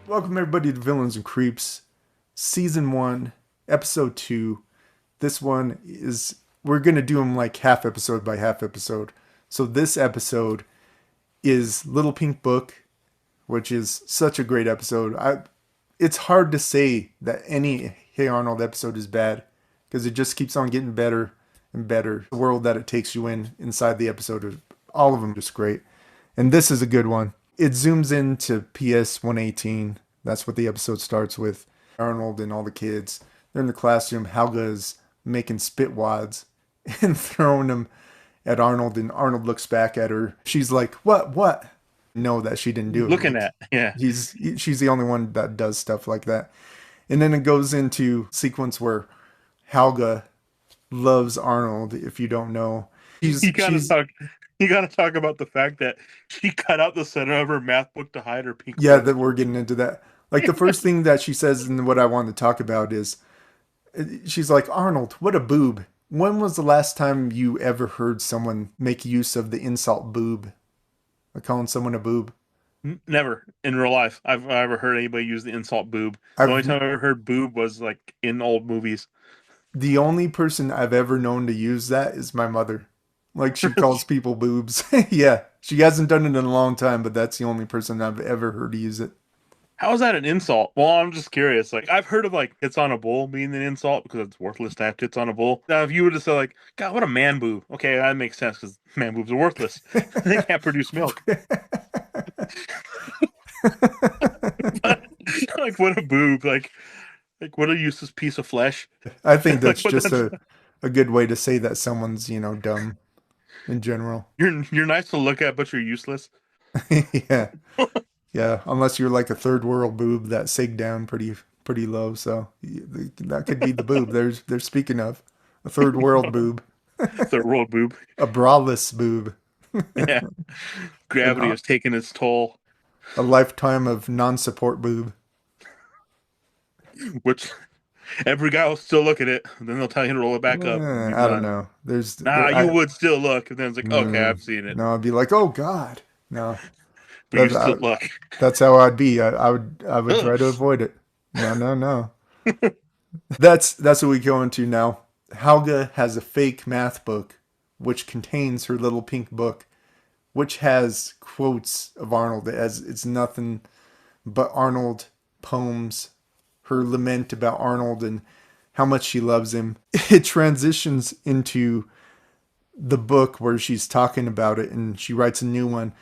Welcome everybody to Villains and Creeps, Season 1, Episode 2. This one is, we're going to do them like half episode by half episode. So this episode is Little Pink Book, which is such a great episode. It's hard to say that any Hey Arnold episode is bad, because it just keeps on getting better and better. The world that it takes you inside the episode, all of them just great. And this is a good one. It zooms into PS 118. That's what the episode starts with. Arnold and all the kids. They're in the classroom. Helga's making spit wads and throwing them at Arnold. And Arnold looks back at her. She's like, what? No, that she didn't do it. Looking Like, at, yeah. she's the only one that does stuff like that. And then it goes into sequence where Helga loves Arnold, if you don't know. You gotta She's talk. You gotta talk about the fact that she cut out the center of her math book to hide her pink Yeah, book. that we're getting into that. Like the first thing that she says and what I want to talk about is she's like, Arnold, what a boob. When was the last time you ever heard someone make use of the insult boob? Like calling someone a boob? Never in real life I've ever heard anybody use the insult boob. The only I've time I ever heard boob was like in old movies. the only person I've ever known to use that is my mother. Like she calls people boobs. Yeah. She hasn't done it in a long time, but that's the only person I've ever heard use it. How is that an insult? Well, I'm just curious. Like I've heard of like tits on a bull being an insult because it's worthless to have tits on a bull. Now, if you were to say like, God, what a man boob. Okay, that makes sense because man boobs are worthless. They can't produce milk. But, like what a boob. Like what a useless piece of flesh. I think Like that's what just that's a good way to say that someone's, dumb in general. you're nice to look at, but you're useless. Yeah. Yeah, unless you're like a third world boob that sig down pretty low. So that could be the boob. They're speaking of a third world boob, Third world boob. a braless boob, Yeah. and Gravity has taken its toll, a lifetime of non-support boob. which every guy will still look at it. Then they'll tell you to roll it back up and you're I don't done. know. There's Nah, there you would still look. And then it's like, okay, no I've seen it. no. I'd be like, oh God, no. But you still look. That's how I'd be. I would Ugh. try to avoid it. No. That's what we go into now. Helga has a fake math book, which contains her little pink book, which has quotes of Arnold. As it's nothing but Arnold poems, her lament about Arnold and how much she loves him. It transitions into the book where she's talking about it, and she writes a new one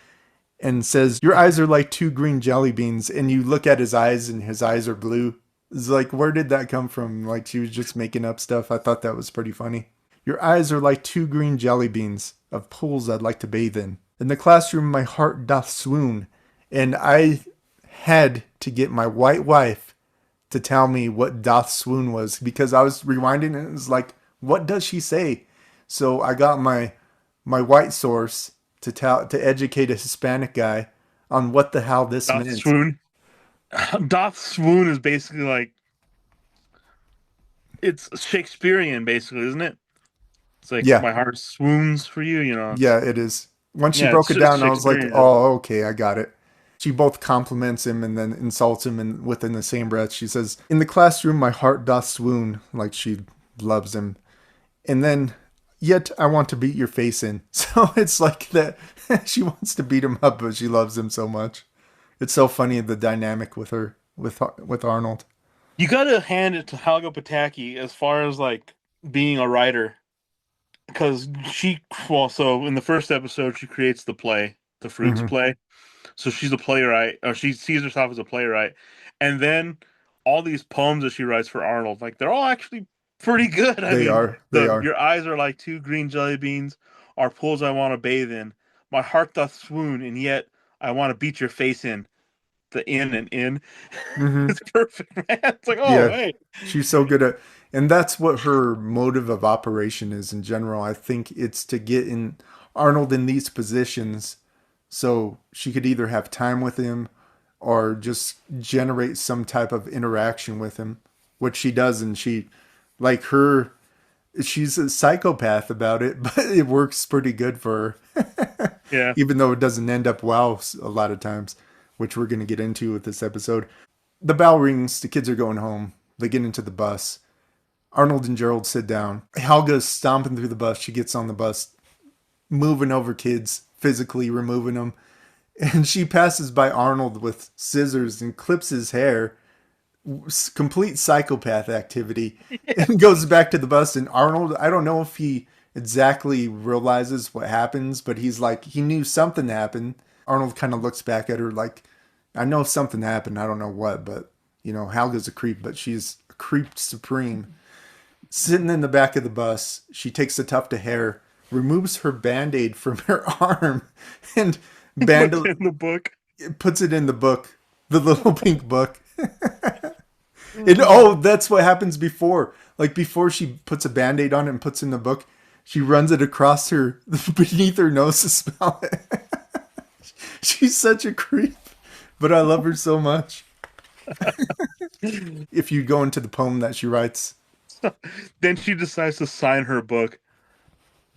and says, "Your eyes are like two green jelly beans," and you look at his eyes, and his eyes are blue. It's like, where did that come from? Like she was just making up stuff. I thought that was pretty funny. Your eyes are like two green jelly beans of pools I'd like to bathe in. In the classroom, my heart doth swoon, and I had to get my white wife to tell me what doth swoon was because I was rewinding and it was like, what does she say? So I got my white source to educate a Hispanic guy on what the hell this Doth meant. swoon. Doth swoon is basically like it's Shakespearean, basically, isn't it? It's like Yeah, my heart swoons for you, you know. yeah, it is. Once she Yeah, broke it it's down, I was like, Shakespearean. oh, okay, I got it. She both compliments him and then insults him, and within the same breath, she says, "In the classroom, my heart doth swoon," like she loves him. And then, yet I want to beat your face in. So it's like that. She wants to beat him up, but she loves him so much. It's so funny the dynamic with her with Arnold. You gotta hand it to Helga Pataki as far as like being a writer. Because so in the first episode, she creates the play, the Fruits Hmm. play. So she's a playwright, or she sees herself as a playwright. And then all these poems that she writes for Arnold, like they're all actually pretty good. I They mean, are. They are. your eyes are like two green jelly beans, are pools I want to bathe in. My heart doth swoon, and yet I want to beat your face in. The in and in. Hmm. It's perfect, man. It's like, oh, Yeah, hey. she's so good at, and that's what her motive of operation is in general. I think it's to get in Arnold in these positions so she could either have time with him or just generate some type of interaction with him, which she does, and like her, she's a psychopath about it, but it works pretty good for her, Yeah. even though it doesn't end up well a lot of times, which we're going to get into with this episode. The bell rings. The kids are going home. They get into the bus. Arnold and Gerald sit down. Helga's stomping through the bus. She gets on the bus, moving over kids, physically removing them. And she passes by Arnold with scissors and clips his hair. Complete psychopath activity. And goes back to the bus. And Arnold, I don't know if he exactly realizes what happens, but he's like, he knew something happened. Arnold kind of looks back at her like, I know something happened. I don't know what, but, Helga's a creep, but she's a creep supreme. Sitting in the back of the bus, she takes the tuft of hair, removes her band-aid from her arm, and Puts band- in the book. puts it in the book, the little pink book. And oh, that's what happens before. Like before she puts a band-aid on it and puts it in the book, she runs it across her beneath her nose to smell it. She's such a creep, but I love her so much. If you go into the poem that she writes, Then she decides to sign her book,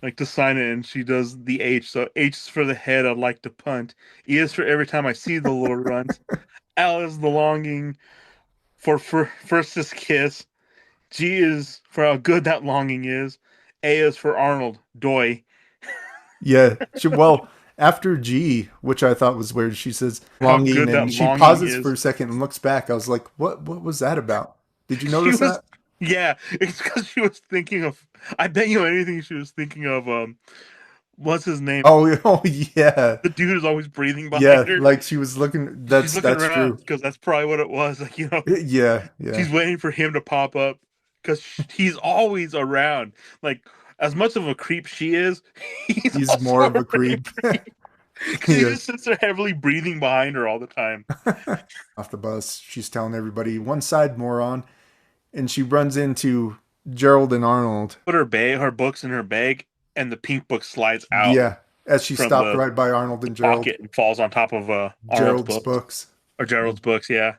like to sign it, and she does the H. So H is for the head I'd like to punt. E is for every time I see the little runt. L is the longing for firstest kiss. G is for how good that longing is. A is for Arnold. Doy. yeah, well, after G, which I thought was weird, she says How longing, good that and she longing pauses for is. a second and looks back. I was like, what was that about? Did you She notice was, that? yeah, it's because she was thinking of. I bet you anything she was thinking of. What's his name? Oh, oh yeah. The dude is always breathing behind Yeah, her. like she was looking. She's looking That's around true. because that's probably what it was. Like, Yeah, yeah. she's waiting for him to pop up because he's always around. Like, as much of a creep she is, he's He's also more a of a really creep. creep because he Yeah. just sits there heavily breathing behind her all the time. Off the bus, she's telling everybody one side moron, and she runs into Gerald and Arnold. Put her books in her bag, and the pink book slides out Yeah, as she from stopped the right by Arnold and Gerald. pocket and falls on top of Arnold's Gerald's books books. or Gerald's books. Yeah,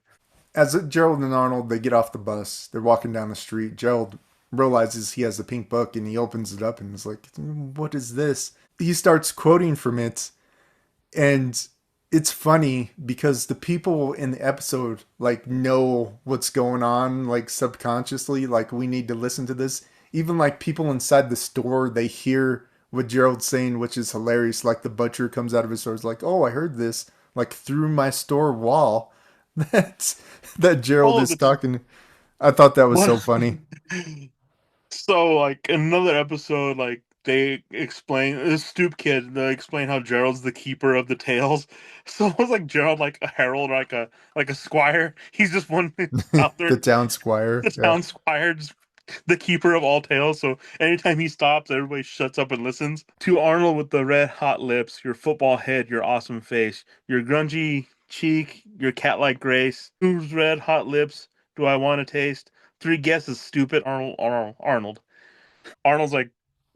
As Gerald and Arnold they get off the bus, they're walking down the street. Gerald realizes he has the pink book and he opens it up and is like, "What is this?" He starts quoting from it, and it's funny because the people in the episode like know what's going on, like subconsciously, like we need to listen to this. Even like people inside the store, they hear what Gerald's saying, which is hilarious. Like the butcher comes out of his store, is like, "Oh, I heard this like through my store wall." That's that Gerald oh, is that's talking. I thought that was what. so funny. So, like, another episode, like, they explain this stoop kid. They explain how Gerald's the keeper of the tales. So it's like Gerald, like a herald, like a squire. He's just one out there, The town squire. the Yeah. town squire, just the keeper of all tales. So anytime he stops, everybody shuts up and listens. To Arnold with the red hot lips, your football head, your awesome face, your grungy cheek, your cat-like grace. Whose red hot lips do I want to taste? Three guesses, stupid Arnold. Arnold's like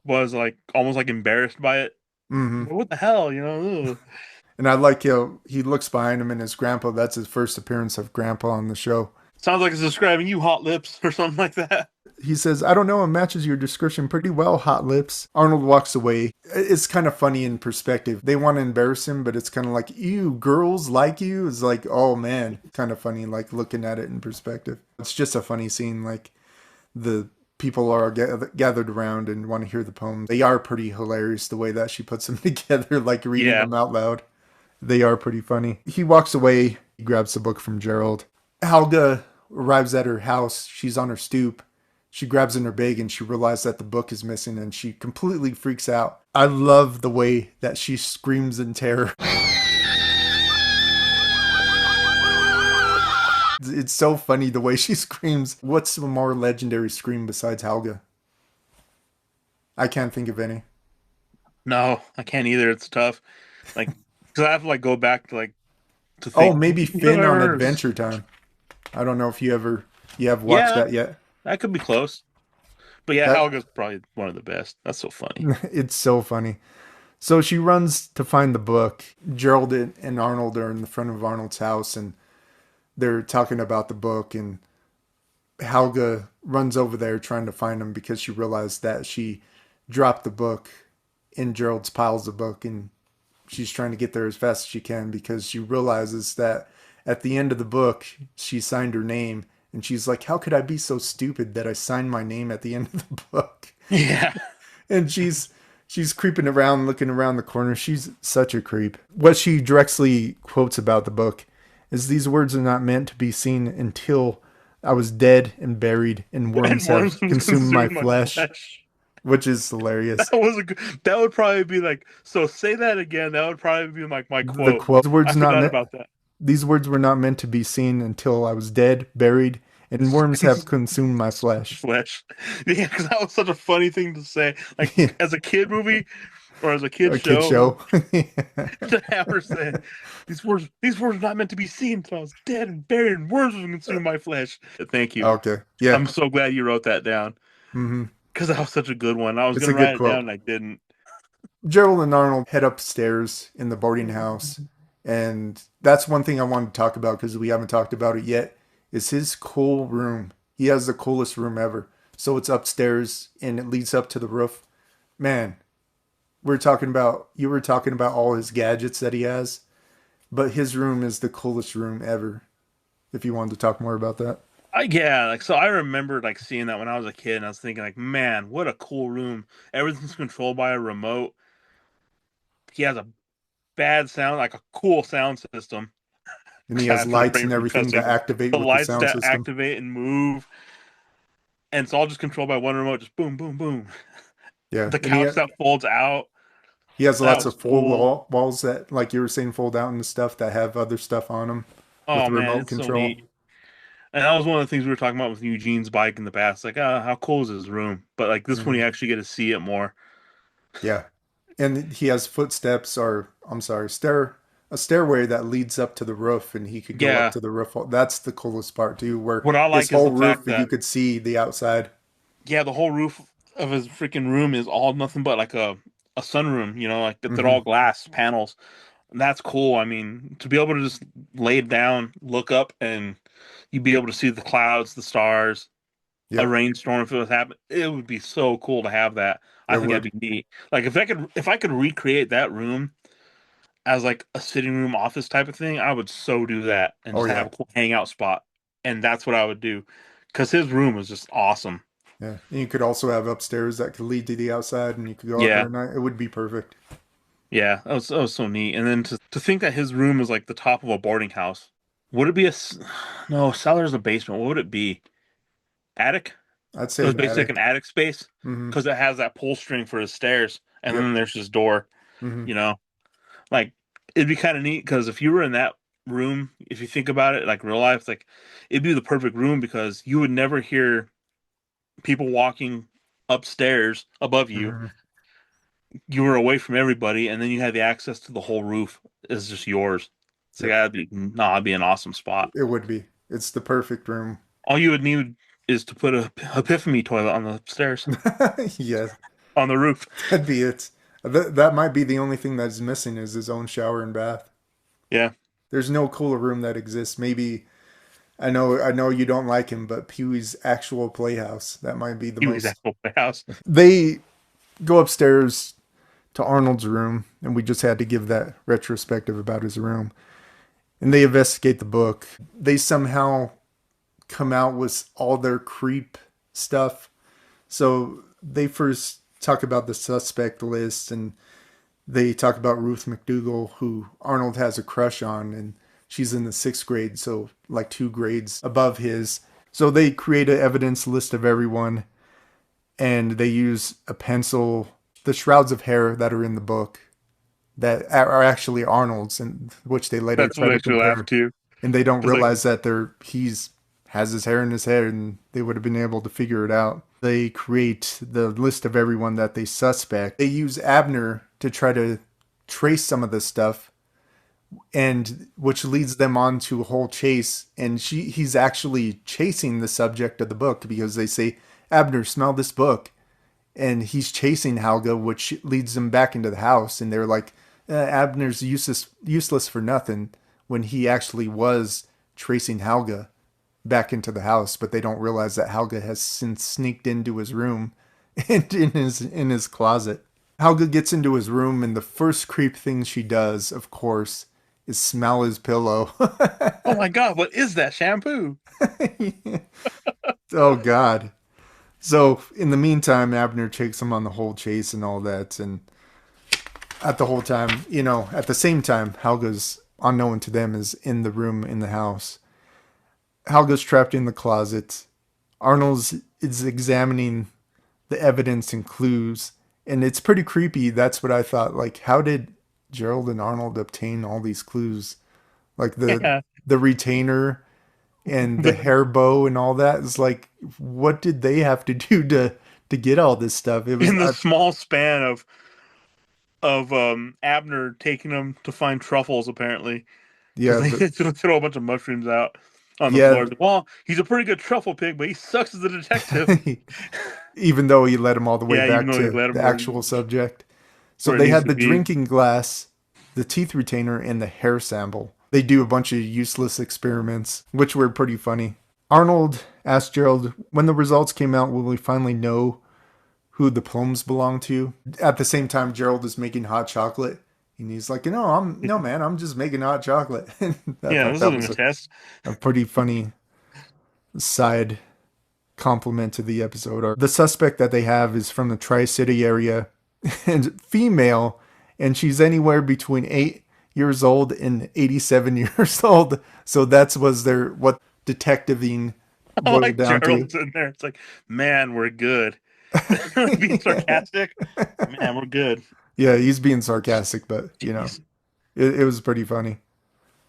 was like almost like embarrassed by it. Hmm. What the hell, you know? Ugh. And I like how he looks behind him and his grandpa. That's his first appearance of grandpa on the show. Sounds like it's describing you, hot lips, or something like that. He says, I don't know, it matches your description pretty well, hot lips. Arnold walks away. It's kind of funny in perspective. They want to embarrass him, but it's kind of like, ew, girls like you? It's like, oh man, kind of funny, like looking at it in perspective. It's just a funny scene, like the people are gathered around and want to hear the poem. They are pretty hilarious the way that she puts them together, like reading Yeah. them out loud. They are pretty funny. He walks away. He grabs the book from Gerald. Helga arrives at her house. She's on her stoop. She grabs in her bag and she realizes that the book is missing and she completely freaks out. I love the way that she screams in terror. It's so funny the way she screams. What's a more legendary scream besides Helga? I can't think of any. No, I can't either. It's tough. Like, because I have to like go back to like to Oh, think maybe Finn on universe. Adventure Time. I don't know if you have watched Yeah, that yet. that could be close. But yeah, That Helga's probably one of the best. That's so funny. it's so funny. So she runs to find the book. Gerald and Arnold are in the front of Arnold's house and they're talking about the book, and Helga runs over there trying to find him because she realized that she dropped the book in Gerald's piles of book, and she's trying to get there as fast as she can because she realizes that at the end of the book, she signed her name, and she's like, "How could I be so stupid that I signed my name at the end of the book?" Yeah. And she's creeping around, looking around the corner. She's such a creep. What she directly quotes about the book is, "These words are not meant to be seen until I was dead and buried, and And worms have worms was consumed my consumed my flesh," flesh. which is That hilarious. was a good, that would probably be like, so say that again. That would probably be like my The quote. quote, I forgot about that. these words were not meant to be seen until I was dead, buried, and worms have consumed my flesh. Flesh. Yeah, because that was such a funny thing to say. Like Yeah, as a kid movie or as a kid a kid show, show. to have her say, these words are not meant to be seen until I was dead and buried and worms have consumed my flesh. Thank you. Okay. Yeah. I'm so glad you wrote that down. Hmm. Because that was such a good one. I was It's a gonna good write it down quote. and I didn't. Gerald and Arnold head upstairs in the boarding house, and that's one thing I wanted to talk about because we haven't talked about it yet. Is his cool room? He has the coolest room ever. So it's upstairs and it leads up to the roof. Man, you were talking about all his gadgets that he has, but his room is the coolest room ever. If you wanted to talk more about that. Yeah, like so I remember like seeing that when I was a kid and I was thinking like, man, what a cool room. Everything's controlled by a remote. He has a bad sound, like a cool sound system. And he has God for the lights frame and for everything to cussing. activate The with the lights sound that system. activate and move, and it's all just controlled by one remote, just boom, boom, boom. Yeah, The and couch that folds out, he has that lots was of cool. walls that, like you were saying, fold out and stuff that have other stuff on them with Oh man, remote it's so control. neat. And that was one of the things we were talking about with Eugene's bike in the past. Like, how cool is his room? But like this one, Hmm. you actually get to see it more. Yeah, and he has footsteps, or I'm sorry, a stairway that leads up to the roof, and he could go up Yeah, to the roof. That's the coolest part too, where what I his like is whole the roof fact you that could see the outside. yeah, the whole roof of his freaking room is all nothing but like a sunroom. You know, like that they're all Hmm. glass panels. And that's cool. I mean, to be able to just lay it down, look up, and you'd be able to see the clouds, the stars, a Yep, rainstorm if it was happening. It would be so cool to have that. I it think would. that'd be neat. Like if I could recreate that room as like a sitting room office type of thing, I would so do that and Oh just have yeah, a cool hangout spot. And that's what I would do. Because his room is just awesome. yeah. And you could also have upstairs that could lead to the outside, and you could go out there Yeah. at night. It would be perfect. Yeah. That was so neat. And then to think that his room is like the top of a boarding house. Would it be no, cellar's a basement. What would it be? Attic? I'd It say was an basically like an attic. attic space Hmm. because it has that pull string for his stairs. And Yep. then there's his door, Hmm. you know? Like it'd be kind of neat because if you were in that room, if you think about it, like real life, like it'd be the perfect room because you would never hear people walking upstairs above you. Hmm. You were away from everybody, and then you had the access to the whole roof is just yours. So Yep. that'd be an awesome spot. It would be. It's the perfect room. All you would need is to put a epiphany toilet on the stairs, Yes, on the roof. that'd be it. That might be the only thing that's missing is his own shower and bath. Yeah, There's no cooler room that exists. Maybe I know you don't like him, but Pee Wee's actual playhouse. That might be the he was most. at the house. They go upstairs to Arnold's room, and we just had to give that retrospective about his room. And they investigate the book. They somehow come out with all their creep stuff. So they first talk about the suspect list, and they talk about Ruth McDougal, who Arnold has a crush on, and she's in the sixth grade, so like 2 grades above his. So they create an evidence list of everyone, and they use a pencil, the shrouds of hair that are in the book that are actually Arnold's, and which they later That's what try to makes me laugh compare, too. and they don't It's like, realize that he's has his hair in his head, and they would have been able to figure it out. They create the list of everyone that they suspect. They use Abner to try to trace some of this stuff, and which leads them on to a whole chase. And he's actually chasing the subject of the book because they say, "Abner, smell this book," and he's chasing Helga, which leads them back into the house. And they're like, Abner's useless for nothing, when he actually was tracing Helga back into the house. But they don't realize that Helga has since sneaked into his room and in his closet. Helga gets into his room, and the first creep thing she does, of course, is smell his pillow. Oh my God, what is that shampoo? Oh God. So in the meantime, Abner takes him on the whole chase and all that, and at the whole time, at the same time, Helga's unknown to them is in the room in the house. Helga's trapped in the closet. Arnold's is examining the evidence and clues, and it's pretty creepy. That's what I thought. Like, how did Gerald and Arnold obtain all these clues? Like Yeah, the retainer and the the, hair bow and all that is like, what did they have to do to get all this stuff? It was in the small span of Abner taking them to find truffles apparently because yeah, they throw a bunch of mushrooms out on the yeah. floor. Well, he's a pretty good truffle pig, but he sucks as a detective. Even though he led him all the way Yeah, even back though he to let him the actual subject. So where it they needs had to the be. drinking glass, the teeth retainer, and the hair sample. They do a bunch of useless experiments, which were pretty funny. Arnold asked Gerald, when the results came out, will we finally know who the plums belong to? At the same time, Gerald is making hot chocolate. And he's like, no, man, I'm just making hot chocolate. I Yeah, thought this that isn't was a test. a pretty funny side compliment to the episode. Or the suspect that they have is from the Tri-City area and female, and she's anywhere between 8 years old and 87 years old. So that's was their what detectiving I boiled like down to. Gerald's in there. It's like, man, we're good. Being sarcastic, man, we're good. Yeah, he's being sarcastic, but Jeez. it was pretty funny.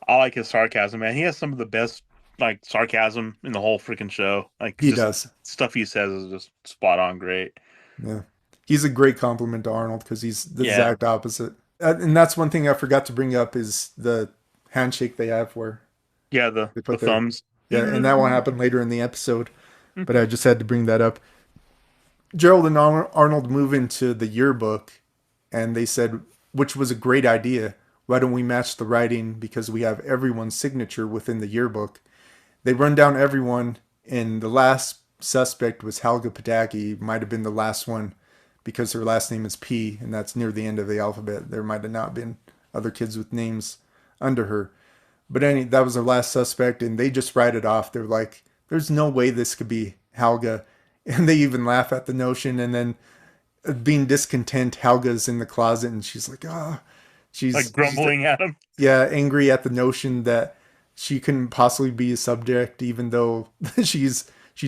I like his sarcasm, man. He has some of the best like sarcasm in the whole freaking show. Like He just does. stuff he says is just spot on great. Yeah. He's a great compliment to Arnold because he's the Yeah. exact opposite. And that's one thing I forgot to bring up is the handshake they have where Yeah, the they the put their thumbs. yeah, and that will happen later in the episode. But I just had to bring that up. Gerald and Arnold move into the yearbook, and they said, which was a great idea. Why don't we match the writing because we have everyone's signature within the yearbook? They run down everyone, and the last suspect was Helga Pataki. Might have been the last one because her last name is P, and that's near the end of the alphabet. There might have not been other kids with names under her. But that was her last suspect, and they just write it off. They're like, "There's no way this could be Helga," and they even laugh at the notion. And then, being discontent, Helga's in the closet, and she's like, "Ah," Like she's grumbling at him. yeah, angry at the notion that she couldn't possibly be a subject, even though she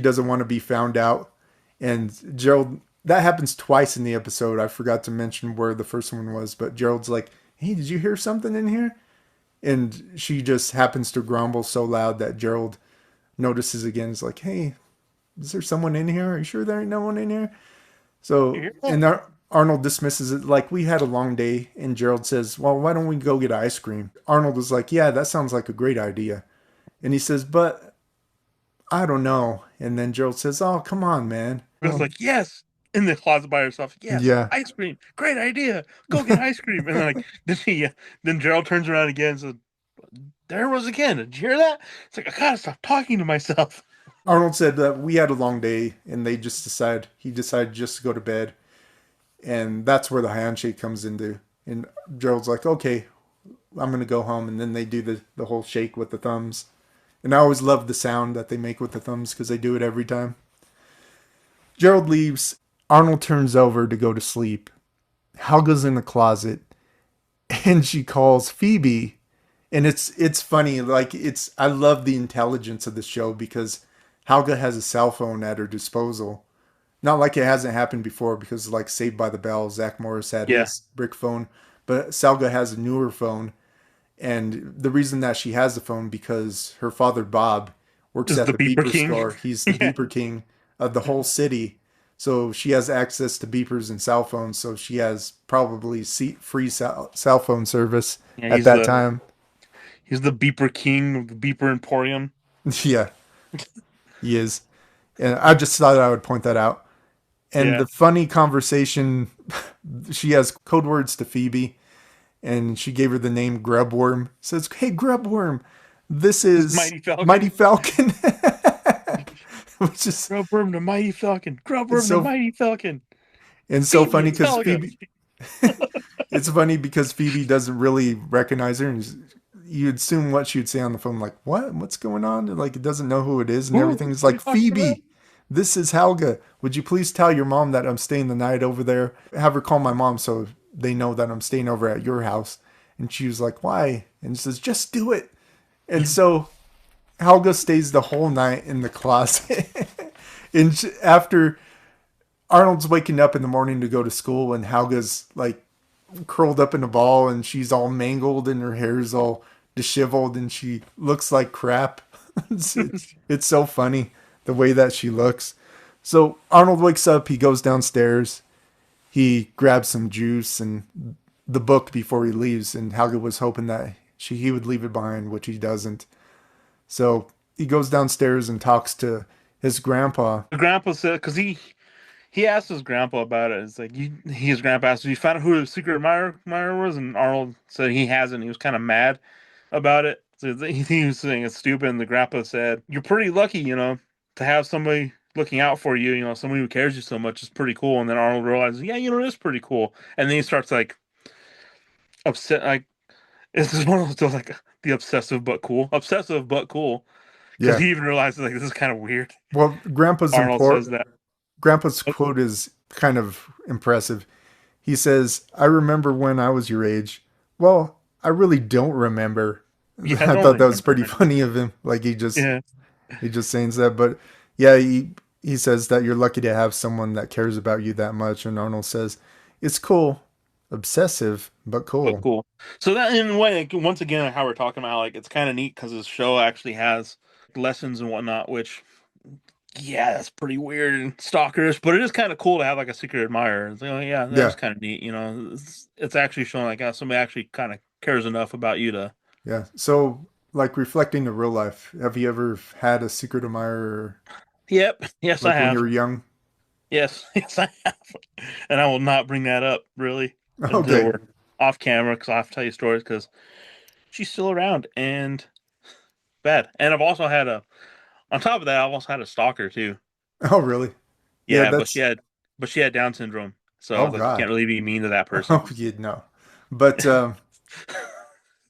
doesn't want to be found out. And Gerald, that happens twice in the episode. I forgot to mention where the first one was, but Gerald's like, "Hey, did you hear something in here?" And she just happens to grumble so loud that Gerald notices again. Is like, "Hey, is there someone in here? Are you sure there ain't no one in here?" You So, hear that? and Arnold dismisses it like we had a long day, and Gerald says, "Well, why don't we go get ice cream?" Arnold is like, "Yeah, that sounds like a great idea," and he says, "But I don't know." And then Gerald says, "Oh, come on, man." It's Oh, like, yes, in the closet by herself. Yes, yeah. ice cream. Great idea. Go get ice cream. And then like then Gerald turns around again and says, there it was again. Did you hear that? It's like I gotta stop talking to myself. Arnold said that we had a long day, and he decided just to go to bed, and that's where the handshake comes into. And Gerald's like, "Okay, I'm gonna go home," and then they do the whole shake with the thumbs. And I always love the sound that they make with the thumbs because they do it every time. Gerald leaves. Arnold turns over to go to sleep. Helga's in the closet, and she calls Phoebe. And it's funny. Like I love the intelligence of the show because Helga has a cell phone at her disposal. Not like it hasn't happened before because like Saved by the Bell, Zach Morris had Yeah. his brick phone, but Selga has a newer phone. And the reason that she has the phone because her father Bob works Is at the the beeper beeper king. store. He's the Yeah. beeper king of the whole city. So she has access to beepers and cell phones. So she has probably free cell phone service Yeah, at that time. he's the beeper king of the beeper emporium. Yeah, he is. And I just thought I would point that out. And Yeah. the funny conversation, she has code words to Phoebe, and she gave her the name Grubworm. Says, "Hey, Grubworm, this This is is Mighty Mighty Falcon. Falcon," which is Grubworm to Mighty Falcon. it's Grubworm to so Mighty Falcon. so Phoebe, funny it's because Helga. Phoebe. It's funny because Phoebe doesn't really recognize her, and you'd assume what she'd say on the phone, like, what's going on? And, like, it doesn't know who it is and Who? everything. It's What are you like, talking about? Phoebe, this is Helga. Would you please tell your mom that I'm staying the night over there? Have her call my mom so they know that I'm staying over at your house. And she was like, why? And she says, just do it. And so Helga stays the whole night in the closet. And after Arnold's waking up in the morning to go to school, and Helga's like curled up in a ball, and she's all mangled, and her hair's all disheveled, and she looks like crap. It's so funny the way that she looks. So Arnold wakes up, he goes downstairs, he grabs some juice and the book before he leaves, and Helga was hoping that he would leave it behind, which he doesn't. So he goes downstairs and talks to his grandpa. The grandpa said because he asked his grandpa about it. It's like his grandpa asked, "You found out who the secret admirer was?" And Arnold said he hasn't. He was kind of mad about it. So he was saying it's stupid. And the grandpa said, "You're pretty lucky, to have somebody looking out for you. Somebody who cares you so much is pretty cool." And then Arnold realizes, yeah, it is pretty cool. And then he starts like upset. Like it's just one of those like the obsessive but cool. Because Yeah. he even realizes like this is kind of weird. Well, Arnold says that. Grandpa's quote is kind of impressive. He says, "I remember when I was your age." Well, I really don't remember. Yeah, I I don't thought that was remember pretty it. funny of him. Like Yeah. he just saying that. But yeah, he says that you're lucky to have someone that cares about you that much. And Arnold says, "It's cool, obsessive, but But cool." cool. So that in a way, like, once again, like, how we're talking about, like it's kind of neat because this show actually has lessons and whatnot. Which, yeah, that's pretty weird and stalkerish, but it is kind of cool to have like a secret admirer. It's like, oh yeah, that is Yeah, kind of neat. It's actually showing like somebody actually kind of cares enough about you to. yeah. So, like reflecting to real life, have you ever had a secret admirer, Yep. Yes, I like when you have. were young? Yes. Yes, I have. And I will not bring that up really until Okay. we're off camera because I have to tell you stories because she's still around and bad. And I've also had a On top of that, I've also had a stalker too. Oh, really? Yeah, Yeah, that's. but she had Down syndrome, so Oh it's like you can't God. really be mean to that person. Oh, you know. But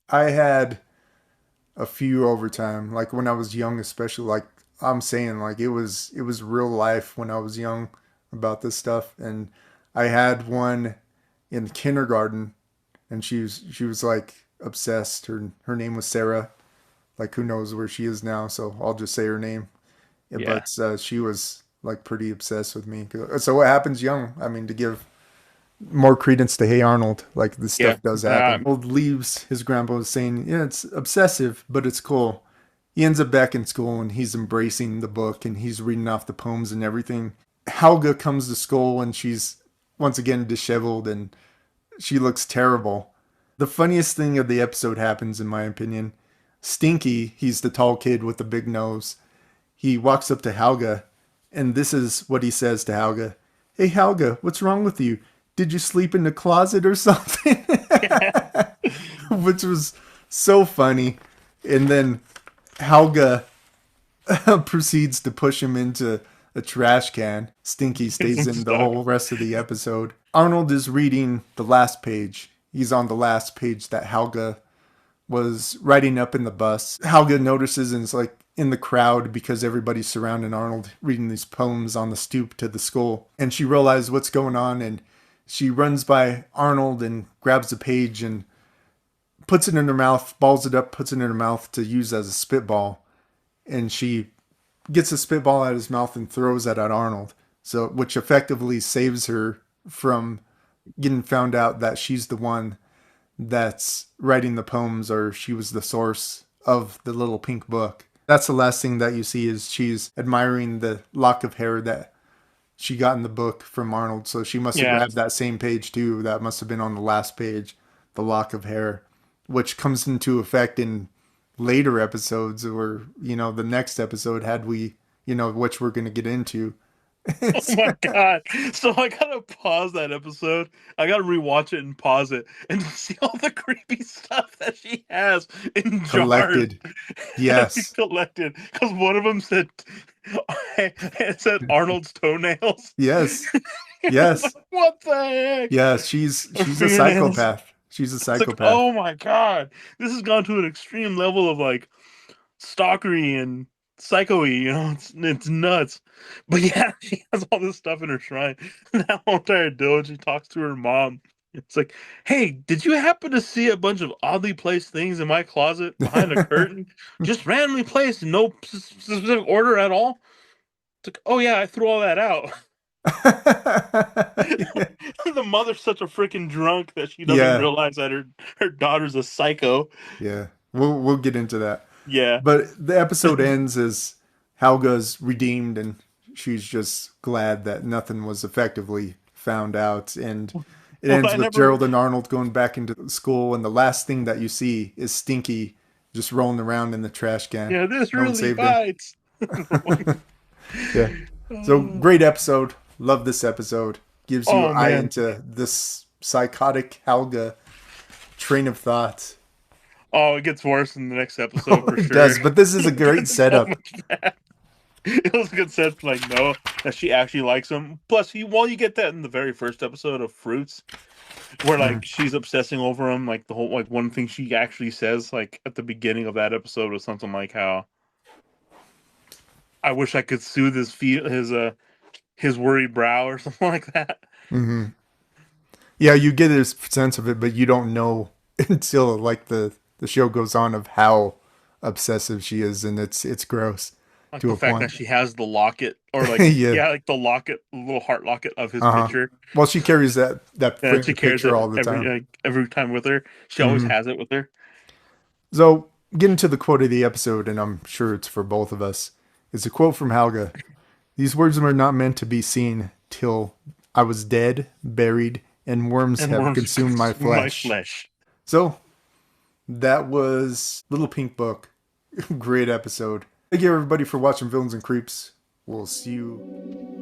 I had a few over time, like when I was young, especially. Like I'm saying, like it was real life when I was young about this stuff, and I had one in kindergarten, and she was like obsessed. Her name was Sarah. Like who knows where she is now? So I'll just say her name. Yeah, Yeah. but she was like pretty obsessed with me. So what happens young? I mean, to give more credence to Hey Arnold, like this Yeah. stuff does happen. Arnold leaves his grandpa saying, "Yeah, it's obsessive, but it's cool." He ends up back in school and he's embracing the book and he's reading off the poems and everything. Helga comes to school and she's once again disheveled and she looks terrible. The funniest thing of the episode happens, in my opinion. Stinky, he's the tall kid with the big nose. He walks up to Helga, and this is what he says to Helga: "Hey, Helga, what's wrong with you? Did you sleep in the closet or something?" Which was so funny. And then Helga proceeds to push him into a trash can. Stinky stays I'm in the stuck. whole rest of the episode. Arnold is reading the last page. He's on the last page that Helga was riding up in the bus. Helga notices and is like in the crowd because everybody's surrounding Arnold reading these poems on the stoop to the school. And she realizes what's going on and she runs by Arnold and grabs a page and puts it in her mouth, balls it up, puts it in her mouth to use as a spitball. And she gets a spitball out of his mouth and throws it at Arnold. So, which effectively saves her from getting found out that she's the one that's writing the poems or she was the source of the little pink book. That's the last thing that you see is she's admiring the lock of hair that she got in the book from Arnold. So she must have Yeah. grabbed that same page too. That must have been on the last page, the lock of hair, which comes into effect in later episodes or, the next episode had we, which we're going to get into. Oh my god. So I gotta pause that episode. I gotta rewatch it and pause it and see all the creepy stuff that she has in jars Collected. that she Yes. collected. Because one of them said it said Arnold's toenails. Yes. It's Yes. like, what the heck? Yeah, she's Or a fingernails. psychopath. She's a It's like, psychopath. oh my god, this has gone to an extreme level of like stalkery and psycho-y, it's nuts. But yeah, she has all this stuff in her shrine. That whole entire deal, and she talks to her mom. It's like, hey, did you happen to see a bunch of oddly placed things in my closet behind a curtain? Just randomly placed in no specific order at all? It's like, oh yeah, I threw all that out. Yeah. The mother's such a freaking drunk that she doesn't Yeah. realize that her daughter's a psycho. Yeah. We'll get into that. Yeah. But the episode ends as Helga's redeemed and she's just glad that nothing was effectively found out. And it Well, ends I with never. Gerald and Arnold going back into school, and the last thing that you see is Stinky just rolling around in the trash can. Yeah, this No one really saved him. bites. Yeah. So great episode. Love this episode. Gives you Oh eye man. into this psychotic Helga train of thought. Oh, it gets worse in the next episode Oh, for it sure. does, but this is a It great gets so setup. much bad. It was a good sense to like know that she actually likes him. Plus, you get that in the very first episode of Fruits, where Mhm. like she's obsessing over him. Like the whole like one thing she actually says like at the beginning of that episode was something like how I wish I could soothe his worried brow or something like that. Mhm. Yeah, you get a sense of it, but you don't know until like the show goes on of how obsessive she is, and it's gross Like to the a fact that point. she has the locket, or like Yeah. yeah, like the locket, the little heart locket of his Uh huh. picture, Well, she carries that and she framed carries picture it all the time. every time with her. She always Hmm. has it with her. So, getting to the quote of the episode, and I'm sure it's for both of us. It's a quote from Helga. These words were not meant to be seen till I was dead, buried, and worms And have worms consumed my consume my flesh. flesh. So, that was Little Pink Book. Great episode. Thank you, everybody, for watching Villains and Creeps. We'll see you